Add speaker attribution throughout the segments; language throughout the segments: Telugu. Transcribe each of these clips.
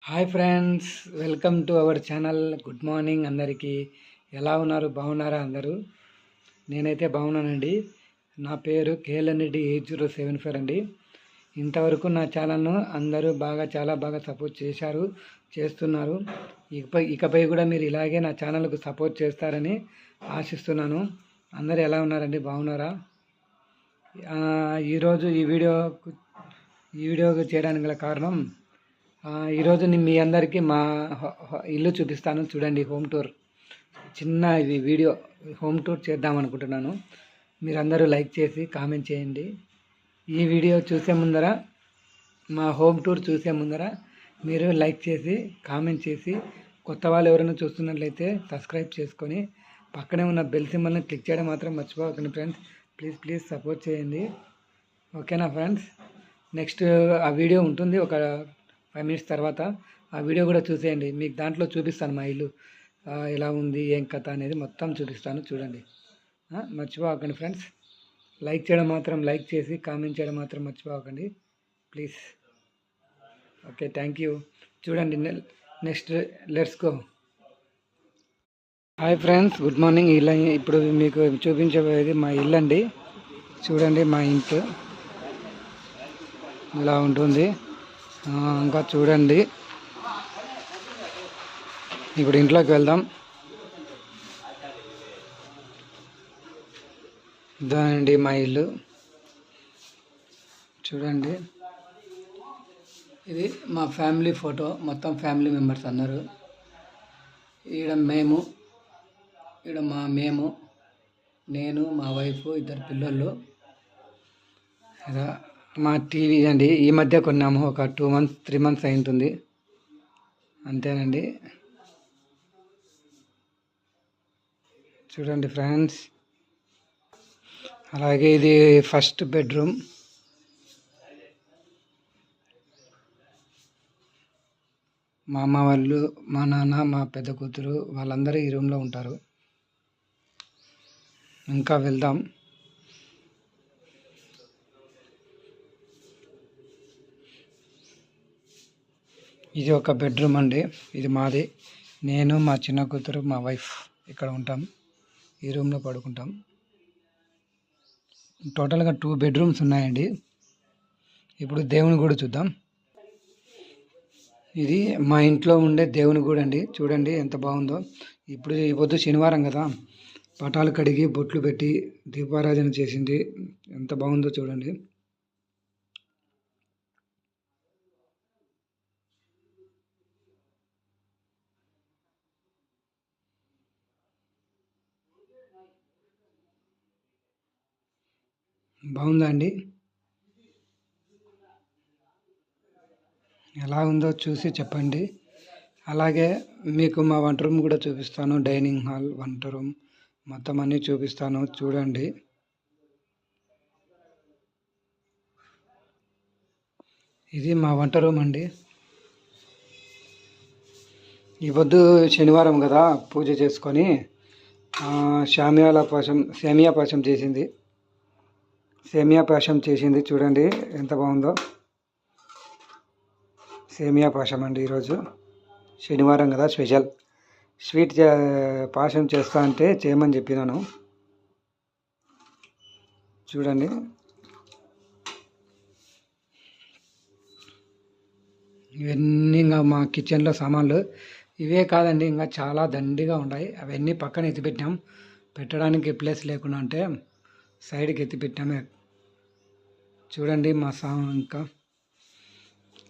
Speaker 1: Hi friends, welcome to our channel. Good morning అందరికీ. ఎలా ఉన్నారు? బాగున్నారా అందరూ? నేనైతే బాగున్నానండి. నా పేరు కేఎల్ఎన్డి 8074 అండి. ఇంతవరకు నా ఛానల్ను అందరూ చాలా బాగా సపోర్ట్ చేస్తున్నారు. ఇకపై కూడా మీరు ఇలాగే నా ఛానల్కు సపోర్ట్ చేస్తారని ఆశిస్తున్నాను. అందరూ ఎలా ఉన్నారండి? బాగున్నారా? ఈరోజు ఈ వీడియో చేయడానికి గల కారణం, ఈరోజు నేను మీ అందరికీ మా ఇల్లు చూపిస్తాను. చూడండి, హోమ్ టూర్, చిన్న ఇది వీడియో హోమ్ టూర్ చేద్దాం అనుకుంటున్నాను. మీరందరూ లైక్ చేసి కామెంట్ చేయండి. ఈ వీడియో చూసే ముందర, మా హోమ్ టూర్ చూసే ముందర మీరు లైక్ చేసి కామెంట్ చేసి, కొత్త వాళ్ళు ఎవరైనా చూస్తున్నట్లయితే సబ్స్క్రైబ్ చేసుకొని పక్కనే ఉన్న బెల్ సింబల్ని క్లిక్ చేయడం మాత్రం మర్చిపోకండి ఫ్రెండ్స్. ప్లీజ్ సపోర్ట్ చేయండి. ఓకేనా ఫ్రెండ్స్? నెక్స్ట్ ఆ వీడియో ఉంటుంది ఒక 5 minutes తర్వాత. ఆ వీడియో కూడా చూసేయండి. మీకు దాంట్లో చూపిస్తాను మా ఇల్లు ఎలా ఉంది, ఏం కథ అనేది మొత్తం చూపిస్తాను. చూడండి, మర్చిపోకండి ఫ్రెండ్స్. లైక్ చేసి కామెంట్ చేయడం మాత్రం మర్చిపోకండి ప్లీజ్. Okay, thank you. చూడండి, next let's go. Hi friends, good morning. ఇప్పుడు మీకు చూపించబోయేది మా ఇల్లు అండి. చూడండి, మా ఇంట్లో ఇలా ఉంటుంది. ఇంకా చూడండి, ఇప్పుడు ఇంట్లోకి వెళ్దాం. ఇదండి మా ఇల్లు. చూడండి, ఇది మా ఫ్యామిలీ ఫోటో. మొత్తం ఫ్యామిలీ మెంబర్స్ అన్నారు. ఈడ మేము నేను, మా వైఫ్, 2 పిల్లలు. మా టీవీ అండి. ఈ మధ్య కొన్నాము, ఒక 3 months అయి ఉంటుంది, అంతేనండి. చూడండి ఫ్రెండ్స్, అలాగే ఇది ఫస్ట్ బెడ్రూమ్. మా అమ్మ వాళ్ళు, మా నాన్న, మా పెద్ద కూతురు వాళ్ళందరూ ఈ రూమ్లో ఉంటారు. ఇంకా వెళ్దాం. ఇది ఒక బెడ్రూమ్ అండి. ఇది మాది. నేను, మా చిన్న కూతురు, మా వైఫ్ ఇక్కడ ఉంటాం. ఈ రూమ్లో పడుకుంటాం. టోటల్గా 2 bedrooms ఉన్నాయండి. ఇప్పుడు దేవుని గుడి చూద్దాం. ఇది మా ఇంట్లో ఉండే దేవుని గుడి అండి. చూడండి ఎంత బాగుందో. ఇప్పుడు ఈ పొద్దు శనివారం కదా, పటాలు కడిగి బొట్లు పెట్టి దీపారాధన చేసింది. ఎంత బాగుందో చూడండి. బాగుందా అండి? ఎలా ఉందో చూసి చెప్పండి. అలాగే మీకు మా వంట రూమ్ కూడా చూపిస్తాను. డైనింగ్ హాల్, వంట రూమ్ మొత్తం అన్నీ చూపిస్తాను. చూడండి, ఇది మా వంట రూమ్ అండి. ఈ పొద్దు శనివారం కదా, పూజ చేసుకొని సేమియా పాయసం చేసింది. చూడండి ఎంత బాగుందో. సేమియా పాయసం అండి. ఈరోజు శనివారం కదా, స్పెషల్ స్వీట్ పాయసం చేస్తా అంటే చేయమని చెప్పినాను. చూడండి, ఇవన్నీ ఇంకా మా కిచెన్లో సామాన్లు. ఇవే కాదండి, ఇంకా చాలా దండిగా ఉన్నాయి. అవన్నీ పక్కన ఎత్తిపెట్టాం. పెట్టడానికి ప్లేస్ లేకుండా అంటే సైడ్కి ఎత్తిపెట్టాము. చూడండి మా ఇంకా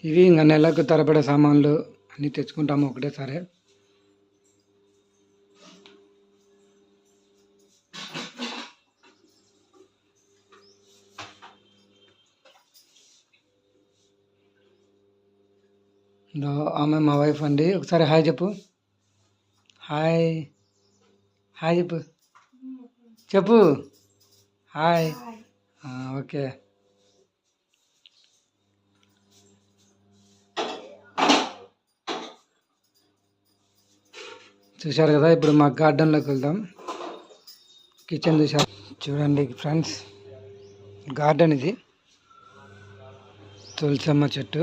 Speaker 1: ఇవి ఇంకా నెలకు తరబడే సామాన్లు అన్నీ తెచ్చుకుంటాము ఒకటేసారి. ఆమె మా వైఫ్ అండి. ఒకసారి హాయ్ చెప్పు. హాయ్ చెప్పు హాయ్. ఓకే. చూశారు కదా, ఇప్పుడు మా గార్డెన్లోకి వెళ్దాం. కిచెన్ చూశారు. చూడండి ఫ్రెండ్స్, గార్డెన్ ఇది. తులసమ్మ చెట్టు,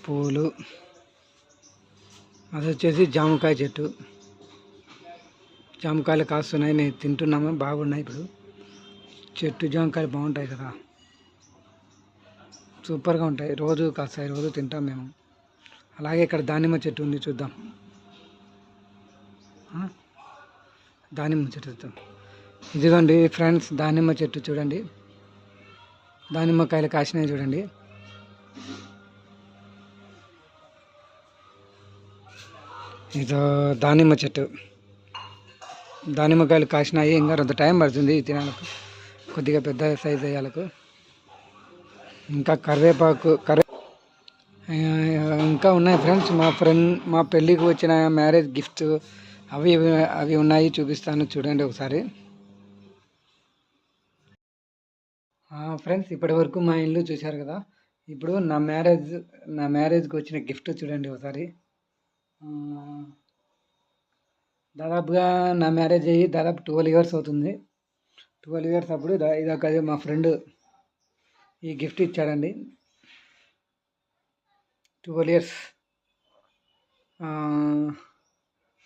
Speaker 1: పూలు, అది వచ్చేసి జామకాయ చెట్టు. జామకాయలు కాస్తున్నాయి, మేము తింటున్నాము, బాగున్నాయి. ఇప్పుడు చెట్టు జామకాయలు బాగుంటాయి కదా, సూపర్గా ఉంటాయి. రోజు కాస్తాయి, రోజు తింటాం మేము. అలాగే ఇక్కడ దానిమ్మ చెట్టు ఉంది, చూద్దాం. దానిమ్మ చెట్టు చూద్దాం. ఇదిగోండి ఫ్రెండ్స్, దానిమ్మ చెట్టు చూడండి, దానిమ్మకాయలు కాసినాయి చూడండి. ఇదో దానిమ్మ చెట్టు, దానిమ్మకాయలు కాసినాయి. ఇంకా కొంత టైం పడుతుంది తినాలకు, కొద్దిగా పెద్ద సైజ్ అయ్యాలకు. ఇంకా కరివేపాకు ఇంకా ఉన్నాయి ఫ్రెండ్స్. మా పెళ్ళికి వచ్చిన మ్యారేజ్ గిఫ్ట్ అవి అవి ఉన్నాయి, చూపిస్తాను చూడండి ఒకసారి. ఫ్రెండ్స్, ఇప్పటి వరకు మా ఇల్లు చూశారు కదా. ఇప్పుడు నా మ్యారేజ్కి వచ్చిన గిఫ్ట్ చూడండి ఒకసారి. దాదాపుగా నా మ్యారేజ్ అయ్యి దాదాపు 12 ఇయర్స్ అవుతుంది. 12 ఇయర్స్ అప్పుడు ఇదొక మా ఫ్రెండ్ ఈ గిఫ్ట్ ఇచ్చాడండి. 12 ఇయర్స్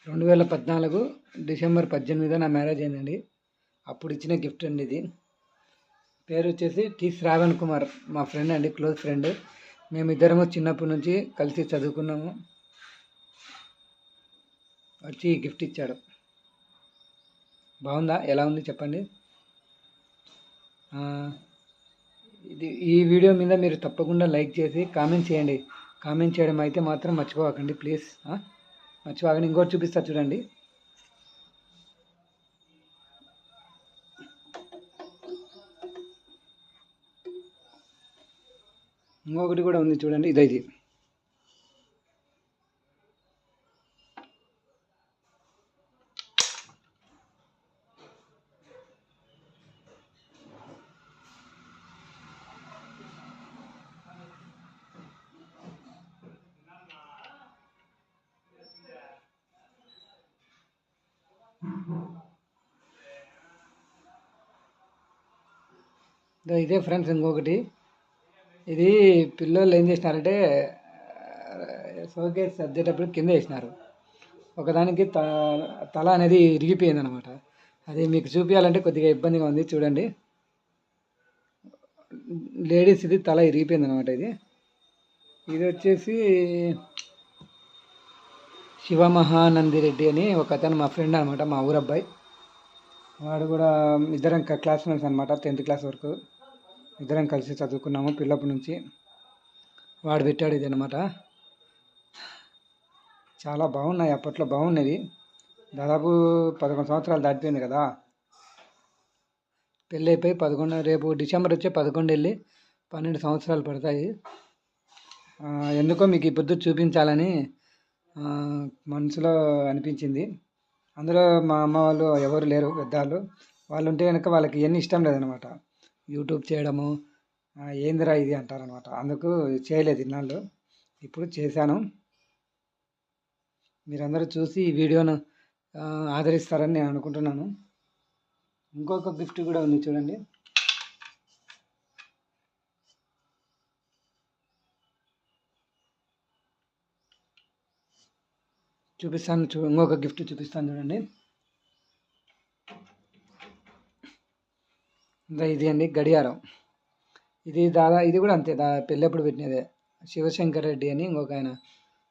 Speaker 1: 2014 డిసెంబర్ 18 నా మ్యారేజ్ అయిందండి. అప్పుడు ఇచ్చిన గిఫ్ట్ అండి ఇది. పేరు వచ్చేసి టి శ్రావణ్ కుమార్, మా ఫ్రెండ్ అండి, క్లోజ్ ఫ్రెండ్. మేమిద్దరము చిన్నప్పటి నుంచి కలిసి చదువుకున్నాము. వచ్చి గిఫ్ట్ ఇచ్చాడు. బాగుందా, ఎలా ఉంది చెప్పండి. ఈ వీడియో మీద మీరు తప్పకుండా లైక్ చేసి కామెంట్ చేయండి. కామెంట్ చేయడం అయితే మాత్రం మర్చిపోకండి ప్లీజ్, మర్చిపోకండి. ఇంకోటి చూపిస్తా చూడండి. ఇంకొకటి కూడా ఉంది చూడండి, ఇది ఇదే ఫ్రెండ్స్. ఇంకొకటి, ఇది పిల్లలు ఏం చేసినారంటే షోకేస్ సర్దేటప్పుడు కింద వేసినారు. ఒకదానికి తల అనేది ఇరిగిపోయింది అనమాట. అది మీకు చూపించాలంటే కొద్దిగా ఇబ్బందిగా ఉంది చూడండి. లేడీస్ ఇది తల ఇరిగిపోయింది అనమాట. ఇది వచ్చేసి శివమహానందిరెడ్డి అని ఒక అతను మా ఫ్రెండ్ అనమాట, మా ఊరు అబ్బాయి. వాడు కూడా ఇద్దరం క్లాస్మేట్స్ అనమాట. 10th క్లాస్ వరకు ఇద్దరం కలిసి చదువుకున్నాము పిల్లప్పటి నుంచి. వాడు పెట్టాడు ఇది అనమాట. చాలా బాగున్నాయి, అప్పట్లో బాగున్నది. దాదాపు 11 సంవత్సరాలు దాటిపోయింది కదా, పెళ్ళి అయిపోయి 11, రేపు డిసెంబర్ వచ్చే 11 వెళ్ళి 12 సంవత్సరాలు పడతాయి. ఎందుకో మీకు ఈ పొద్దు చూపించాలని మనసులో అనిపించింది. అందులో మా అమ్మ వాళ్ళు ఎవరు లేరు, పెద్దవాళ్ళు. వాళ్ళు ఉంటే కనుక వాళ్ళకి ఇవన్నీ ఇష్టం లేదనమాట. యూట్యూబ్ చేయడము ఏందిరా ఇది అంటారనమాట. అందుకు చేయలేదు ఇన్నాళ్ళు. ఇప్పుడు చేశాను. మీరందరూ చూసి ఈ వీడియోను ఆదరిస్తారని నేను అనుకుంటున్నాను. ఇంకొక గిఫ్ట్ కూడా ఉంది చూడండి. చూపిస్తాను, ఇంకొక గిఫ్ట్ చూపిస్తాను చూడండి. ఇది అండి గడియారం. ఇది కూడా అంతే, పెళ్ళప్పుడు పెట్టినదే. శివశంకర్ రెడ్డి అని ఇంకొక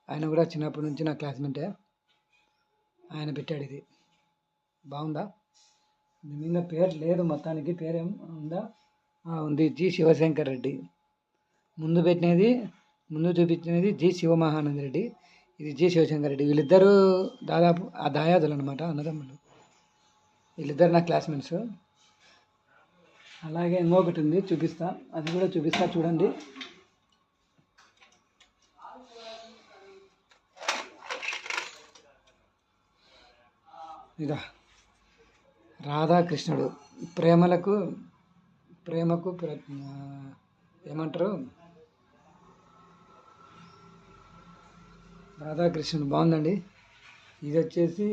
Speaker 1: ఆయన కూడా చిన్నప్పటి నుంచి నా క్లాస్మేటే. ఆయన పెట్టాడు ఇది. బాగుందా? దీని మీద పేరు లేదు, మొత్తానికి పేరేం ఉందా? ఉంది, జి శివశంకర్ రెడ్డి. ముందు చూపించినది జి శివమహానంద రెడ్డి, ఇది జి శివశంకర్ రెడ్డి. వీళ్ళిద్దరూ దాదాపు ఆ దాయాదులు అనమాట, అన్నదమ్ములు. వీళ్ళిద్దరు నా క్లాస్మేట్స్. అలాగే ఇంకొకటి ఉంది, చూపిస్తా, అది కూడా చూపిస్తా చూడండి. ఇదా రాధాకృష్ణుడు, ప్రేమకు ఏమంటారు, రాధాకృష్ణుడు. బాగుందండి. ఇది వచ్చేసి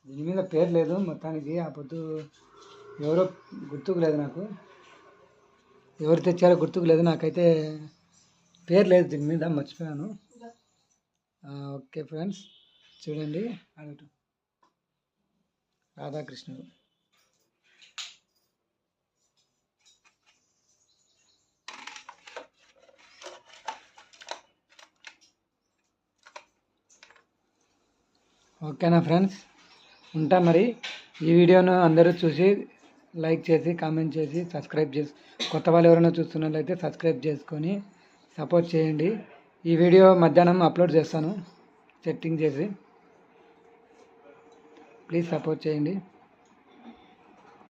Speaker 1: దీని మీద పేరు లేదు మొత్తానికి. ఆ పొద్దు ఎవరో గుర్తుకు లేదు నాకు, ఎవరు తెచ్చారో గుర్తుకు లేదు. నాకైతే పేరు లేదు దీని మీద, మర్చిపోయాను. ఓకే ఫ్రెండ్స్, చూడండి అటు రాధాకృష్ణుడు. ఓకేనా ఫ్రెండ్స్, ఉంటా మరి. ఈ వీడియోను అందరూ చూసి లైక్ చేసి కామెంట్ చేసి సబ్స్క్రైబ్ చేసి, కొత్త వాళ్ళు ఎవరైనా చూస్తున్నట్లయితే సబ్స్క్రైబ్ చేసుకొని సపోర్ట్ చేయండి. ఈ వీడియో మధ్యాహ్నం అప్లోడ్ చేస్తాను సెట్టింగ్ చేసి. ప్లీజ్ సపోర్ట్ చేయండి.